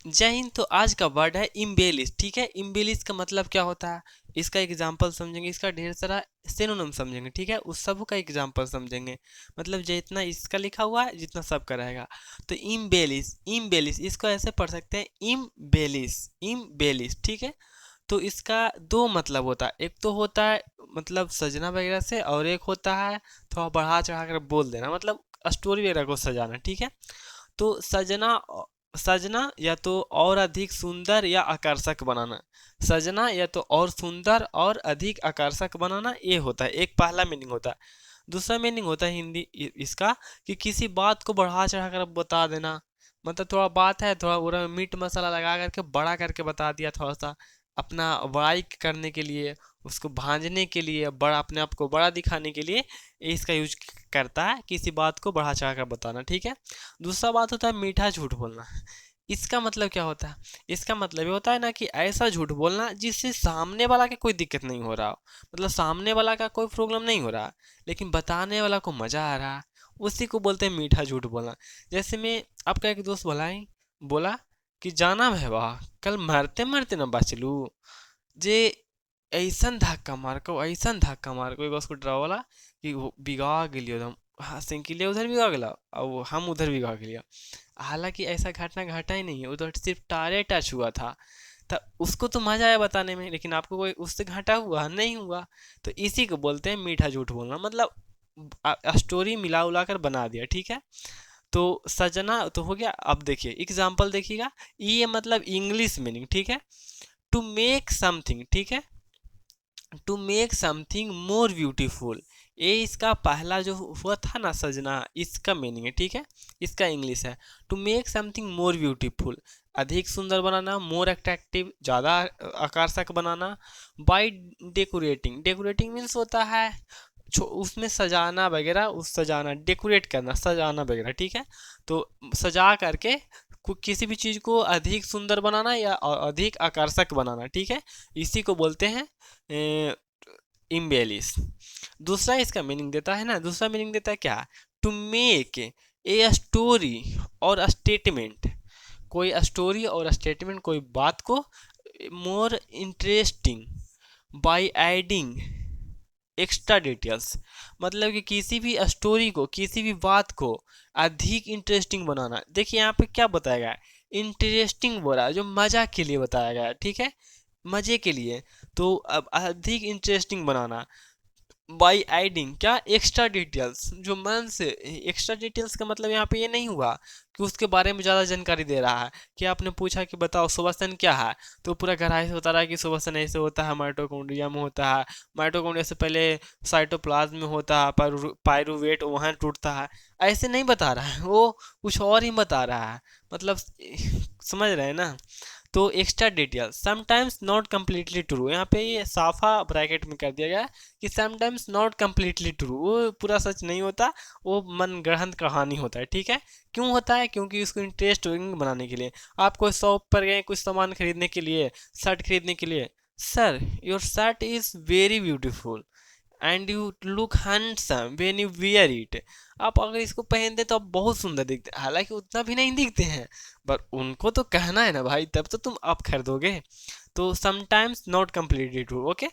जय हिंद। तो आज का वर्ड है इम्बेलिश। ठीक है, इम्बेलिश का मतलब क्या होता है, इसका एग्जाम्पल समझेंगे, इसका ढेर सारा सिनोनिम समझेंगे। ठीक है, उस सब का एग्जाम्पल समझेंगे, मतलब जितना इसका लिखा हुआ है जितना सब का रहेगा। तो इम्बेलिश, इम्बेलिश इसको ऐसे पढ़ सकते हैं, इम्बेलिश, इम्बेलिश। ठीक है, तो इसका दो मतलब होता है, एक तो होता है मतलब सजना वगैरह से, और एक होता है थोड़ा बढ़ा चढ़ा कर बोल देना, मतलब स्टोरी वगैरह को सजाना। ठीक है, तो सजना, सजना या तो और अधिक सुंदर या आकर्षक बनाना, सजना या तो और सुंदर और अधिक आकर्षक बनाना, ये होता है एक पहला मीनिंग होता है। दूसरा मीनिंग होता है हिंदी इसका कि किसी बात को बढ़ा चढ़ा कर बता देना, मतलब थोड़ा बात है, थोड़ा पूरा मीट मसाला लगा करके बड़ा करके बता दिया, थोड़ा सा अपना बड़ाई करने के लिए, उसको भांजने के लिए, बड़ा अपने आप को बड़ा दिखाने के लिए इसका यूज करता है, किसी बात को बढ़ा चढ़ा कर बताना। ठीक है, दूसरा बात होता है मीठा झूठ बोलना। इसका मतलब क्या होता है, इसका मतलब ये होता है ना कि ऐसा झूठ बोलना जिससे सामने वाला के कोई दिक्कत नहीं हो रहा हो, मतलब सामने वाला का कोई प्रॉब्लम नहीं हो रहा, लेकिन बताने वाला को मजा आ रहा है, उसी को बोलते हैं मीठा झूठ बोलना। जैसे मैं आपका एक दोस्त बोला कि जाना भैया कल मरते मरते न बचलू, जे ऐसन धक्का मार को, ऐसन धक्का मार को एगो स्कूटर वाला कि वो बिगा गेलियो एकदम, हाँ साइकिल उधर बिगा गेला और हम उधर बिगा गेलिया। हालांकि ऐसा घटना घटा ही नहीं है, उधर सिर्फ टायर टच हुआ था, तो उसको तो मजा आया बताने में, लेकिन आपको कोई उससे घाटा हुआ नहीं हुआ। तो इसी को बोलते हैं मीठा झूठ बोलना, मतलब स्टोरी मिला उला कर बना दिया। ठीक है, तो सजना तो हो गया। अब देखिए एग्जाम्पल देखिएगा, ये मतलब इंग्लिश मीनिंग। ठीक है, टू मेक समथिंग, ठीक है, to make something more beautiful, ये इसका पहला जो हुआ था ना सजना, इसका मीनिंग है। ठीक है, इसका इंग्लिश है to make something more beautiful, अधिक सुंदर बनाना, मोर अट्रैक्टिव ज़्यादा आकर्षक बनाना, बाय डेकोरेटिंग, डेकोरेटिंग मीन्स होता है उसमें सजाना वगैरह, उस सजाना डेकोरेट करना, सजाना वगैरह। ठीक है, तो सजा करके किसी भी चीज़ को अधिक सुंदर बनाना या अधिक आकर्षक बनाना। ठीक है, इसी को बोलते हैं इम्बेलिश। दूसरा इसका मीनिंग देता है ना, दूसरा मीनिंग देता है क्या, टू मेक ए स्टोरी और स्टेटमेंट, कोई स्टोरी और स्टेटमेंट, कोई बात को more interesting by adding extra details, मतलब कि किसी भी स्टोरी को, किसी भी बात को अधिक इंटरेस्टिंग बनाना। देखिए यहाँ पे क्या बताया गया है, इंटरेस्टिंग बोला जो मजा के लिए बताया गया है। ठीक है, मजे के लिए, तो अब अधिक इंटरेस्टिंग बनाना बाई एडिंग क्या, एक्स्ट्रा डिटेल्स, जो मन से। एक्स्ट्रा डिटेल्स का मतलब यहाँ पे ये नहीं हुआ कि उसके बारे में ज़्यादा जानकारी दे रहा है, कि आपने पूछा कि बताओ श्वसन क्या है, तो पूरा गहराई से बता रहा है कि श्वसन ऐसे होता है, माइटोकॉन्ड्रिया में होता है, माइटोकॉन्ड्रिया से पहले साइटोप्लाज्म में होता है, पायरुवेट वहाँ टूटता है, ऐसे नहीं बता रहा है वो, कुछ और ही बता रहा है, मतलब समझ रहे हैं ना। तो extra detail sometimes not completely true, यहाँ पे ये साफा ब्रैकेट में कर दिया गया है कि समटाइम्स नॉट कम्प्लीटली ट्रू, वो पूरा सच नहीं होता, वो मन गढ़ंत कहानी होता है। ठीक है, क्यों होता है, क्योंकि उसको इंटरेस्टिंग बनाने के लिए। आप कोई शॉप पर गए कुछ सामान खरीदने के लिए, शर्ट खरीदने के लिए, sir your shirt is very beautiful and you look handsome when you wear it, आप अगर इसको पहनते तो आप बहुत सुंदर दिखते हैं, हालांकि उतना भी नहीं दिखते हैं, पर उनको तो कहना है ना भाई, तब तो तुम आप खरीदोगे। तो sometimes not completely true. Okay,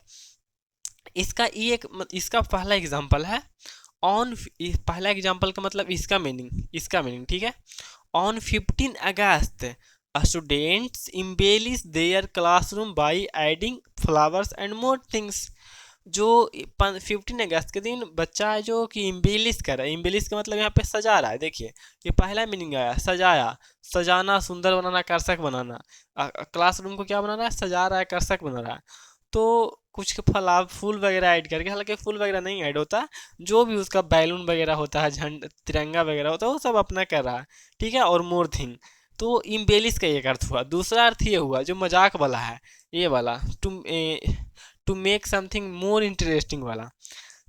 इसका ये एक इसका पहला एग्जांपल है ऑन, पहला एग्जांपल का मतलब इसका मीनिंग, इसका मीनिंग। ठीक है, on 15 August students embellish their classroom by adding flowers and more things, जो 15 अगस्त के दिन बच्चा है जो कि इम्बेलिश कर रहा है, इम्बेलिश का मतलब यहाँ पे सजा रहा है। देखिए ये पहला मीनिंग आया, सजाया, सजाना, सुंदर बनाना, आकर्षक बनाना, क्लासरूम को क्या बना रहा है, सजा रहा है, आकर्षक बना रहा है। तो कुछ फला फूल वगैरह ऐड करके, हालांकि फूल वगैरह नहीं ऐड होता, जो भी उसका बैलून वगैरह होता है, झंड तिरंगा वगैरह होता है, वो सब अपना कर रहा है। ठीक है, और मोर थिंग, तो इम्बेलिश का एक अर्थ हुआ। दूसरा अर्थ ये हुआ जो मजाक वाला है, ये वाला to make something more interesting वाला।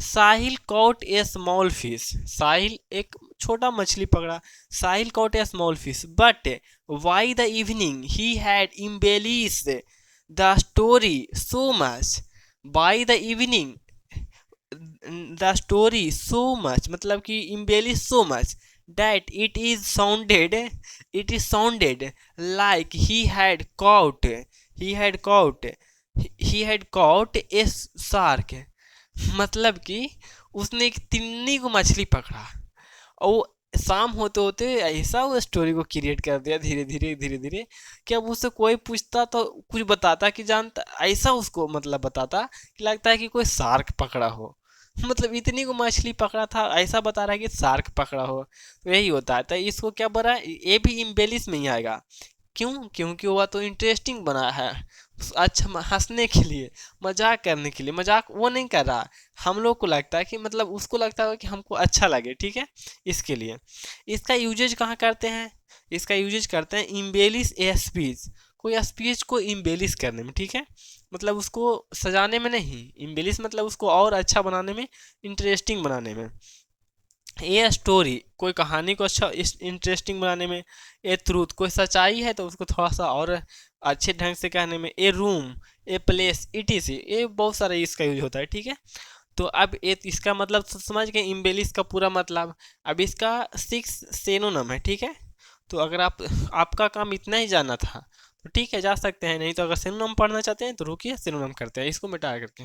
Sahil caught a small fish, Sahil एक छोटा मछली पकड़ा, Sahil caught a small fish but why the evening he had embellish the story so much, by the evening the story so much, मतलब कि embellish so much, that it is sounded like he had caught a shark, मतलब कि उसने एक तिन्नी को मछली पकड़ा। और वो शाम होते होते ऐसा वो स्टोरी को क्रिएट कर दिया धीरे धीरे धीरे धीरे कि अब उससे कोई पूछता तो कुछ बताता कि जानता, ऐसा उसको मतलब बताता कि लगता है कि कोई शार्क पकड़ा हो। मतलब इतनी को मछली पकड़ा था, ऐसा बता रहा है कि शार्क पकड़ा हो। तो यही होता है, तो इसको क्या बना, ये भी इम्बेलिश में ही आएगा। क्यों? क्योंकि वो तो इंटरेस्टिंग बना है, अच्छा हंसने के लिए, मजाक करने के लिए। मजाक वो नहीं कर रहा, हम लोग को लगता है कि मतलब उसको लगता है कि हमको अच्छा लगे, ठीक है, इसके लिए। इसका यूजेज कहाँ करते हैं? इसका यूजेज करते हैं इम्बेलिश ए स्पीच, कोई स्पीच को इम्बेलिश करने में, ठीक है, मतलब उसको सजाने में नहीं, इम्बेलिश मतलब उसको और अच्छा बनाने में, इंटरेस्टिंग बनाने में। ए स्टोरी, कोई कहानी को अच्छा इंटरेस्टिंग बनाने में। ए ट्रूथ, कोई सच्चाई है तो उसको थोड़ा सा और अच्छे ढंग से कहने में। ए रूम, ए प्लेस, इटीसी, ये बहुत सारा इसका यूज होता है, ठीक है। तो अब ये इसका मतलब समझ गए इम्बेलिश का पूरा मतलब। अब इसका 6 सिनोनिम है, ठीक है। तो अगर आपका काम इतना ही जानना था तो ठीक है, जा सकते हैं, नहीं तो अगर सिनोनिम पढ़ना चाहते हैं तो रुकिए, सिनोनिम करते हैं इसको मिटा करके।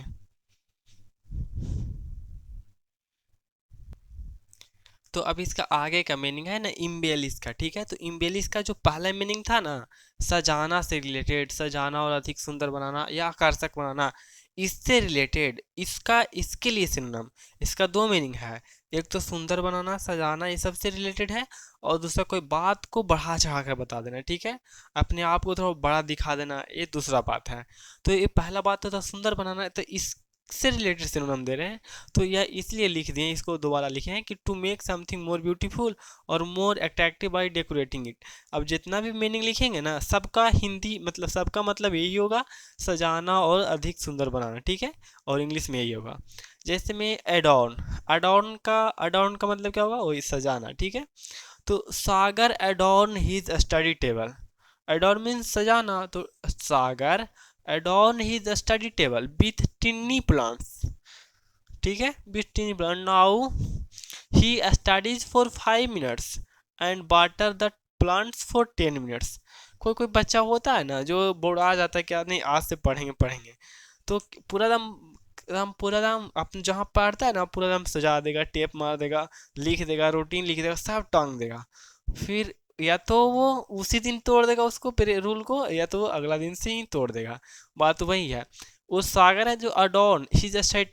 तो अब इसका आगे का मीनिंग है ना इम्बेलिश का, ठीक है। तो इम्बेलिश का जो पहला मीनिंग था ना, सजाना से रिलेटेड, सजाना और अधिक सुंदर बनाना या आकर्षक बनाना, इससे रिलेटेड इसका इसके लिए सिनोनिम, इसका दो मीनिंग है। एक तो सुंदर बनाना, सजाना, ये सबसे रिलेटेड है। और दूसरा कोई बात को बढ़ा चढ़ा कर बता देना, ठीक है, अपने आप को थोड़ा बड़ा दिखा देना, ये दूसरा बात है। तो ये पहला बात तो था सुंदर बनाना, तो इससे रिलेटेड सिनोनिम दे रहे हैं। तो यह इसलिए लिख दिए, इसको दोबारा लिखे हैं कि to make something more beautiful और more attractive by decorating it. अब जितना भी मीनिंग लिखेंगे ना, सबका हिंदी मतलब सबका मतलब यही होगा, सजाना और अधिक सुंदर बनाना, ठीक है, और इंग्लिश में यही होगा। जैसे में एडॉर्न, अडॉर्न का मतलब क्या होगा, वही सजाना, ठीक है। तो Sagar adorn his study table, adorn means सजाना, तो Sagar adorn his study table with tiny plants, ठीक है, with tiny plant. Now he studies for 5 minutes and water the plants for 10 minutes. कोई कोई बच्चा होता है ना जो बोर्ड आ जाता है कि नहीं आज से पढ़ेंगे पढ़ेंगे, तो पूरा दम एकदम पूरा दम अपने जहाँ पढ़ता है ना पूरा दम सजा देगा, टेप मार देगा, लिख देगा, रूटीन लिख देगा, सब टांग देगा। फिर या तो वो उसी दिन तोड़ देगा उसको रूल को, या तो वो अगला दिन से ही तोड़ देगा। बात तो वही है। वो सागर है जो adorn his study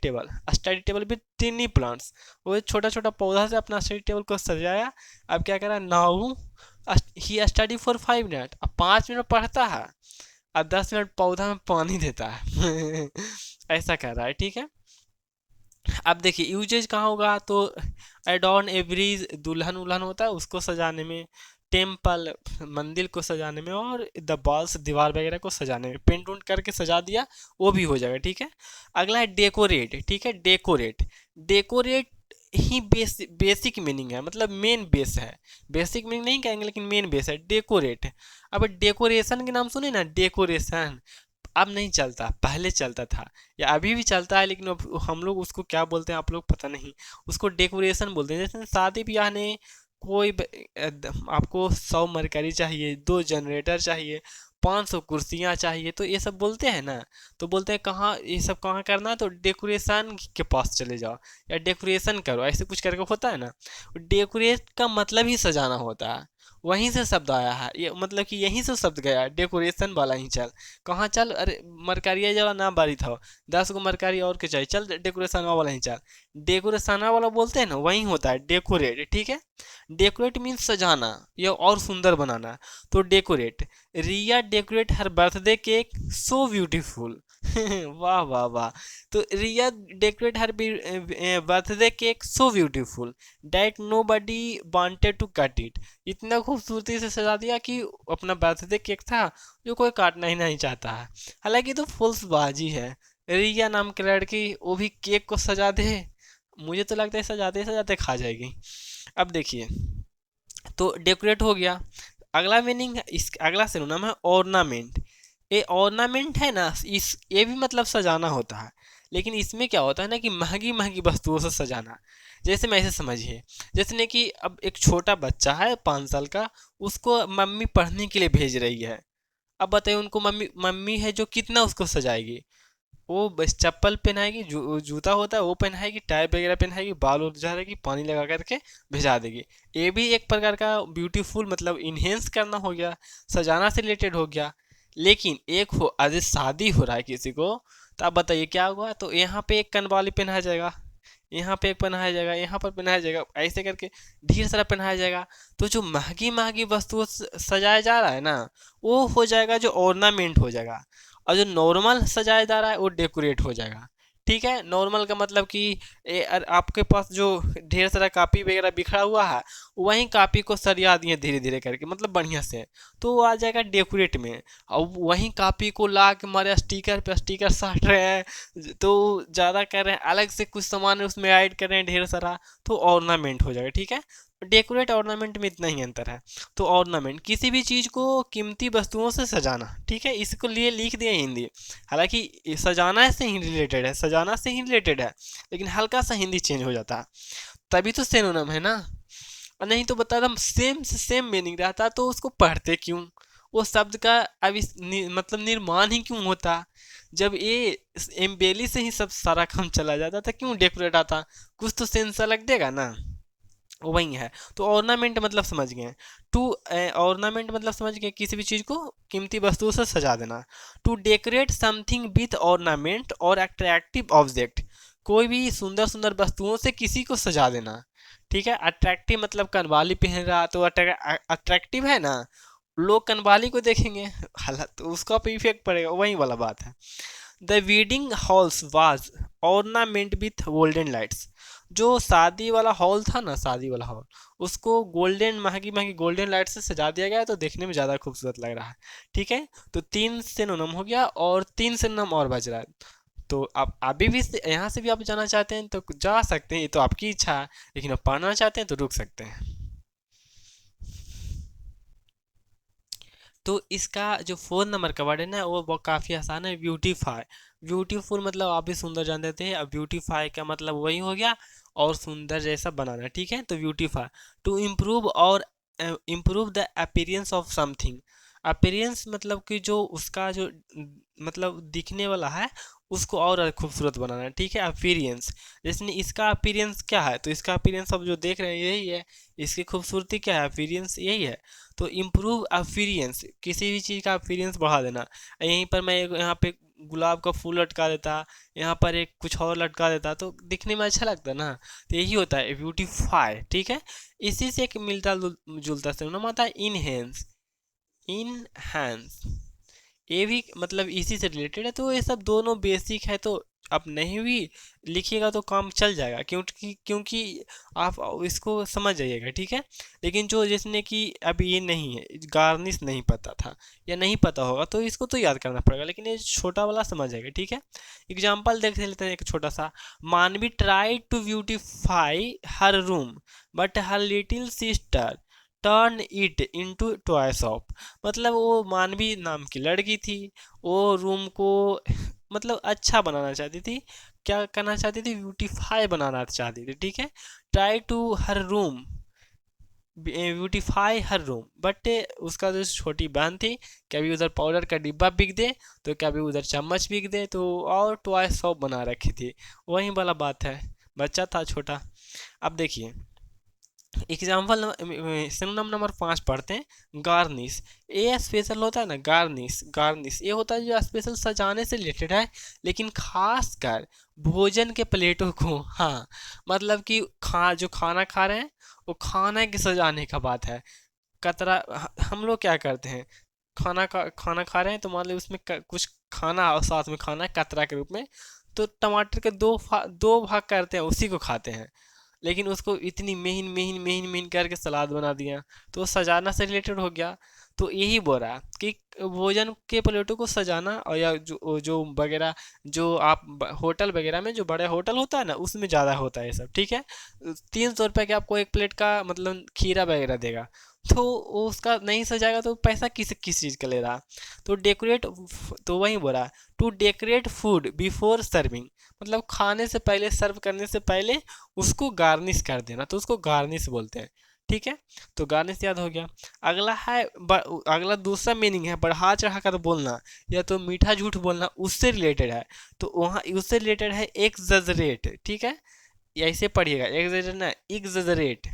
table with टिनी plants, वो छोटा छोटा पौधा से अपना स्टडी टेबल को सजाया। अब क्या करा, now he study for 5 minute, अब 5 मिनट पढ़ता है और 10 मिनट पौधा में पानी देता है। ऐसा कर रहा है, ठीक है। अब देखिए यूजेज कहाँ होगा, तो एडॉर्न एवरीज दुल्हन उल्हन होता है उसको सजाने में, टेम्पल मंदिर को सजाने में, और द बॉल्स दीवार वगैरह को सजाने में, पेंट उंट करके सजा दिया वो भी हो जाएगा, ठीक है। अगला है डेकोरेट, ठीक है, डेकोरेट, डेकोरेट ही बेसिक मीनिंग है, मतलब मेन बेस है। बेसिक मीनिंग नहीं कहेंगे लेकिन मेन बेस है डेकोरेट। अब डेकोरेशन के नाम सुने ना, डेकोरेशन अब नहीं चलता, पहले चलता था या अभी भी चलता है, लेकिन अब हम लोग उसको क्या बोलते हैं आप लोग पता नहीं, उसको डेकोरेशन बोलते हैं। जैसे शादी ब्याह में कोई आपको 100 मरकरी चाहिए, 2 जनरेटर चाहिए, 500 कुर्सियाँ चाहिए, तो ये सब बोलते हैं ना। तो बोलते हैं कहाँ ये सब कहाँ करना है, तो डेकोरेशन के पास चले जाओ या डेकोरेशन करो, ऐसे कुछ करके होता है ना। डेकोरेट का मतलब ही सजाना होता है, वहीं से शब्द आया है, ये मतलब कि यहीं से शब्द गया, डेकोरेशन वाला ही चल। कहाँ चल, अरे मरकारिया जला ना बारी था, 10 गो मरकारी और के चाहिए, चल डेकोरेशन वाला ही चल। डेकोरेशन वाला बोलते हैं ना, वही होता है डेकोरेट, ठीक है। डेकोरेट मीन्स सजाना या और सुंदर बनाना। तो decorate, Riya decorate her birthday cake so beautiful. वाह वाह वाह। तो Riya decorate her birthday cake so beautiful that nobody wanted to cut it, इतना खूबसूरती से सजा दिया कि अपना बर्थडे केक था जो कोई काटना ही नहीं चाहता है। हालांकि तो फुल्स बाजी है, रिया नाम की लड़की वो भी केक को सजा दे, मुझे तो लगता है सजाते सजाते खा जाएगी। अब देखिए, तो डेकोरेट हो गया। अगला मीनिंग है, इस अगला सिनोनिम है ऑर्नामेंट। ये ऑर्नामेंट है ना, इस ये भी मतलब सजाना होता है, लेकिन इसमें क्या होता है ना कि महंगी महंगी वस्तुओं से सजाना। जैसे मैं ऐसे समझिए, जैसे ने कि अब एक छोटा बच्चा है 5 साल का, उसको मम्मी पढ़ने के लिए भेज रही है। अब बताइए उनको मम्मी मम्मी है जो कितना उसको सजाएगी। वो बस चप्पल पहनाएगी, जूता होता है वो पहनाएगी, टाई वगैरह पहनाएगी, बाल झाड़ेगी, पानी लगा करके भिजा देगी। ये भी एक प्रकार का ब्यूटीफुल मतलब इन्हेंस करना हो गया, सजाना से रिलेटेड हो गया। लेकिन एक हो आज शादी हो रहा है किसी को, तो आप बताइए क्या होगा, तो यहाँ पे एक कनवाली पहनाया जाएगा, यहाँ पे एक पहनाया जाएगा, यहाँ पर पहनाया जाएगा, ऐसे करके ढेर सारा पहनाया जाएगा। तो जो महंगी महंगी वस्तुओं से सजाया जा रहा है ना, वो हो जाएगा जो ऑर्नामेंट हो जाएगा। और जो नॉर्मल सजाया जा रहा है वो डेकोरेट हो जाएगा। ठीक है, नॉर्मल का मतलब कि आपके पास जो ढेर सारा कॉपी वगैरह बिखरा हुआ है, वहीं कॉपी को सरिया दिए धीरे धीरे करके, मतलब बढ़िया से, तो वो आ जाएगा डेकोरेट में। और वहीं कॉपी को ला के हमारे स्टिकर पे स्टिकर साट रहे हैं, तो ज़्यादा कर रहे हैं, अलग से कुछ सामान उसमें ऐड कर रहे हैं ढेर सारा, तो ऑर्नामेंट हो जाएगा। ठीक है, डेकोरेट ऑर्नामेंट में इतना ही अंतर है। तो ऑर्नामेंट किसी भी चीज़ को कीमती वस्तुओं से सजाना। ठीक है, इसको लिए लिख दिया हिंदी, हालांकि सजाना से ही रिलेटेड है, सजाना से ही रिलेटेड है, लेकिन हल्का सा हिंदी चेंज हो जाता है, तभी तो सिनोनिम है ना। और नहीं तो बता दम सेम से सेम मीनिंग रहता तो उसको पढ़ते क्यों, वो शब्द का मतलब निर्माण ही क्यों होता। जब ये एम्बेली से ही सब सारा काम चला जाता था, क्यों डेकोरेट आता, कुछ तो सेंस अलग देगा ना, वही है। तो ऑर्नामेंट मतलब समझ गए, टू ऑर्नामेंट मतलब समझ गए किसी भी चीज़ को कीमती वस्तुओं से सजा देना। To decorate something with ornament or attractive object, कोई भी सुंदर सुंदर वस्तुओं से किसी को सजा देना। ठीक है, अट्रैक्टिव मतलब कनवाली पहन रहा तो अट्रैक्टिव है ना, लोग कनवाली को देखेंगे, हालांकि तो उसका भी इफेक्ट पड़ेगा, वही वाला बात है। The wedding halls was ornament with golden lights, जो शादी वाला हॉल था ना, शादी वाला हॉल, उसको गोल्डन महंगी महंगी गोल्डन लाइट से सजा दिया गया है, तो देखने में ज़्यादा खूबसूरत लग रहा है। ठीक है, तो 3 सिनोनिम हो गया और 3 सिनोनिम और बच रहा है। तो आप अभी भी यहाँ से भी आप जाना चाहते हैं तो जा सकते हैं, ये तो आपकी इच्छा है, लेकिन आप पढ़ना चाहते हैं तो रुक सकते हैं। तो इसका जो 4 नंबर का वर्ड है ना, वो काफ़ी आसान है, ब्यूटीफाई। ब्यूटीफुल मतलब आप भी सुंदर जानते थे, अब ब्यूटीफाई का मतलब वही हो गया, और सुंदर जैसा बनाना। ठीक है, तो ब्यूटीफाई टू इम्प्रूव और improve the appearance of something. Appearance मतलब कि जो उसका जो मतलब दिखने वाला है, उसको और खूबसूरत बनाना। ठीक है, अपीयरेंस, जैसे इसका अपीयरेंस क्या है, तो इसका अपीयरेंस अब जो देख रहे हैं यही है, इसकी खूबसूरती क्या है, अपीयरेंस यही है। तो इम्प्रूव अपीयरेंस, किसी भी चीज़ का अपीयरेंस बढ़ा देना। यहीं पर मैं यहाँ पे गुलाब का फूल लटका देता, यहाँ पर एक कुछ और लटका देता, तो दिखने में अच्छा लगता ना, तो यही होता है ब्यूटीफाई। ठीक है, इसी से एक मिलता जुलता सिनोनिम आता है इनहेंस। इनहेंस ये भी मतलब इसी से रिलेटेड है, तो ये सब दोनों बेसिक है, तो आप नहीं भी लिखिएगा तो काम चल जाएगा, क्योंकि क्योंकि आप इसको समझ जाइएगा। ठीक है, लेकिन जो जिसने कि अभी ये नहीं है, गार्निश नहीं पता था या नहीं पता होगा, तो इसको तो याद करना पड़ेगा, लेकिन ये छोटा वाला समझ जाएगा। ठीक है, एग्जाम्पल देख लेते हैं एक छोटा सा। Manvi try to beautify her room but her little sister turn it into toy shop. मतलब वो मानवी नाम की लड़की थी, वो रूम को मतलब अच्छा बनाना चाहती थी, क्या करना चाहती थी, ब्यूटीफाई बनाना चाहती थी। ठीक है, try to her room beautify her room, but उसका जो छोटी बहन थी, कभी उधर पाउडर का डिब्बा बिक दे, तो कभी उधर चम्मच बिक दे, तो और टॉय शॉप बना रखी थी, वही वाला बात है, बच्चा था छोटा। अब देखिए एग्जाम्पल सिनोनिम नंबर 5 पढ़ते हैं, गार्निश। ये स्पेशल होता है ना, गार्निश, गार्निश ये होता है जो स्पेशल सजाने से रिलेटेड है, लेकिन खास कर भोजन के प्लेटों को, हाँ मतलब कि जो खाना खा रहे हैं, वो खाना के सजाने का बात है। कतरा हम लोग क्या करते हैं, खाना खा रहे हैं, तो मान लो उसमें कुछ खाना और साथ में खाना है कतरा के रूप में, तो टमाटर के दो भाग करते हैं, उसी को खाते हैं, लेकिन उसको इतनी महीन महीन महीन महीन करके सलाद बना दिया, तो वो सजाना से रिलेटेड हो गया। तो यही बोल रहा कि भोजन के प्लेटों को सजाना, और या जो जो वगैरह जो आप होटल वगैरह में, जो बड़े होटल होता है ना, उसमें ज़्यादा होता है ये सब। ठीक है, 300 रुपये के आपको एक प्लेट का मतलब खीरा वगैरह देगा, तो वो उसका नहीं सजाएगा तो पैसा किस चीज़ का ले रहा। तो डेकोरेट, तो वही बोला, to decorate food before serving, मतलब खाने से पहले, सर्व करने से पहले उसको गार्निश कर देना, तो उसको गार्निश बोलते हैं। ठीक है, तो गार्निश याद हो गया। अगला है अगला दूसरा मीनिंग है बढ़ा चढ़ा कर बोलना या तो मीठा झूठ बोलना, उससे रिलेटेड है। तो वहाँ उससे रिलेटेड है एक्सजरेट। ठीक है, या ऐसे पढ़िएगा, एक्सजरेट ना, एक्सजरेट,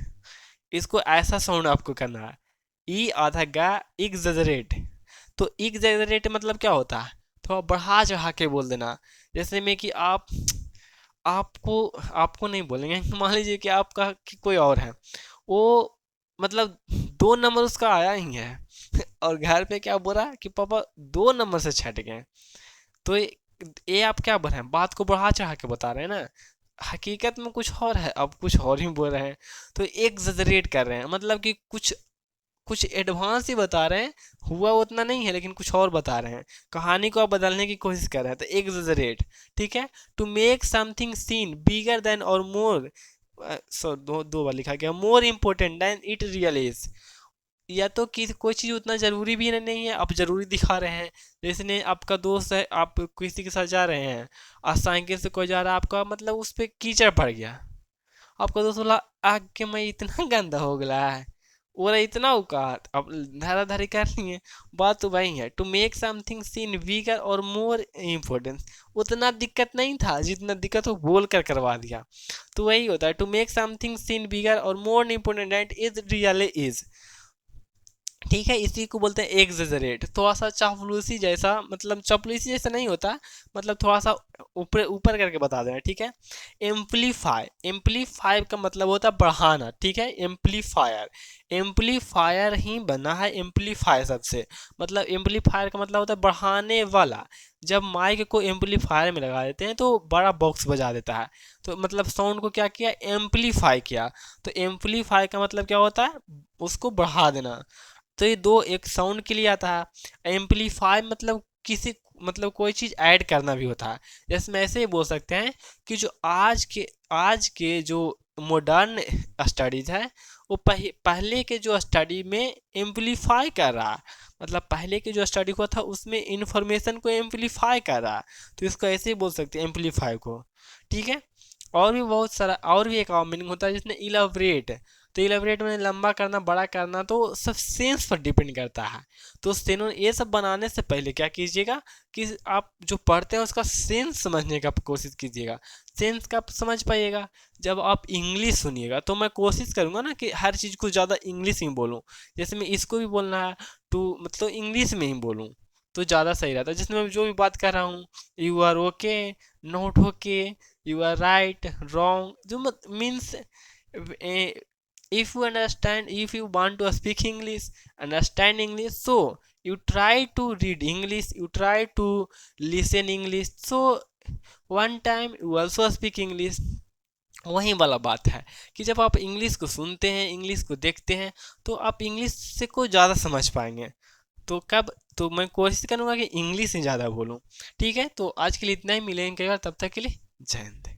इसको ऐसा साउंड आपको करना है, ई आधा गा, एग्जैजरेट। तो एग्जैजरेट मतलब क्या होता है, थोड़ा बढ़ा चढ़ा के बोल देना। जैसे में कि आपको आपको नहीं बोलेंगे, मान लीजिए कि आपका कि कोई और है, वो मतलब 2 नंबर उसका आया ही है और घर पे क्या बोल रहा है कि पापा 2 नंबर से छट गए। तो ये आप क्या बोल रहे हैं, बात को बढ़ा चढ़ा के बता रहे हैं ना, हकीकत में कुछ और है, अब कुछ और ही बोल रहे हैं। तो एक्सजरेट कर रहे हैं, मतलब कि कुछ कुछ एडवांस ही बता रहे हैं, हुआ उतना नहीं है लेकिन कुछ और बता रहे हैं, कहानी को आप बदलने की कोशिश कर रहे हैं, तो एक्सजरेट। ठीक है, to make something seem bigger than or more, so दो बार लिखा गया, more important than it real is, या तो कि कोई चीज़ उतना ज़रूरी भी नहीं है, आप ज़रूरी दिखा रहे हैं। जैसे ने आपका दोस्त है, आप किसी के साथ जा रहे हैं और साइकिल से कोई जा रहा है, आपका मतलब उस पर कीचड़ पड़ गया, आपका दोस्त बोला आग के मैं इतना गंदा हो गया है, और इतना औकात, अब धारा धारी करनी है। बात तो वही है, to make something seem bigger or more importance, उतना दिक्कत नहीं था जितना दिक्कत वो बोल कर करवा दिया। तो वही होता है, टू मेक समथिंग सीन बिगर और more important that is really is. ठीक है, इसी को बोलते हैं एग्जेजरेट, थोड़ा सा चापलूसी जैसा, मतलब चापलूसी जैसा नहीं होता, मतलब थोड़ा सा ऊपर ऊपर करके बता देना। ठीक है, एम्पलीफाई, एम्पलीफाई का मतलब होता है बढ़ाना। ठीक है, एम्पलीफायर, एम्पलीफायर ही बना है एम्पलीफायर सबसे, मतलब एम्पलीफायर का मतलब होता है बढ़ाने वाला। जब माइक को एम्पलीफायर में लगा देते हैं तो बड़ा बॉक्स बजा देता है, तो मतलब साउंड को क्या किया, एम्पलीफाई किया। तो एम्पलीफाई का मतलब क्या होता है, उसको बढ़ा देना। तो ये दो एक साउंड के लिए आता है, एम्पलीफाई मतलब किसी, मतलब कोई चीज़ ऐड करना भी होता है। जैसे मैं ऐसे ही बोल सकते हैं कि जो आज के जो मॉडर्न स्टडीज है, वो पहले के जो स्टडी में एम्पलीफाई कर रहा है, मतलब पहले के जो स्टडी हुआ था उसमें इंफॉर्मेशन को एम्पलीफाई कर रहा है। तो इसको ऐसे ही बोल सकते हैं एम्पलीफाई को। ठीक है, और भी बहुत सारा, और भी एक और मीनिंग होता है जिसमें इलाबरेट। तो इलाबरेट में लंबा करना, बड़ा करना, तो सब सेंस पर डिपेंड करता है। तो सेनो ये सब बनाने से पहले क्या कीजिएगा कि आप जो पढ़ते हैं उसका सेंस समझने का कोशिश कीजिएगा। सेंस का समझ पाइएगा जब आप इंग्लिश सुनिएगा। तो मैं कोशिश करूँगा ना कि हर चीज़ को ज़्यादा इंग्लिश में बोलूँ, जैसे मैं इसको भी बोलना है तो मतलब इंग्लिश में ही बोलूँ तो ज़्यादा सही रहता है। जिसमें मैं जो भी बात कर रहा हूँ, you are okay, not okay, you are right, wrong, जो means, if you understand, if you want to speak English, understand English, so you try to read English, you try to listen English, so one time you also speak English। वही वाला बात है कि जब आप English को सुनते हैं, इंग्लिश को देखते हैं, तो आप इंग्लिश से को ज़्यादा समझ पाएंगे। तो कब, तो मैं कोशिश करूँगा कि इंग्लिश ही ज़्यादा बोलूँ। ठीक है, तो आज के लिए इतना ही, मिलेंगे कई बार, तब तक के लिए जय हिंद।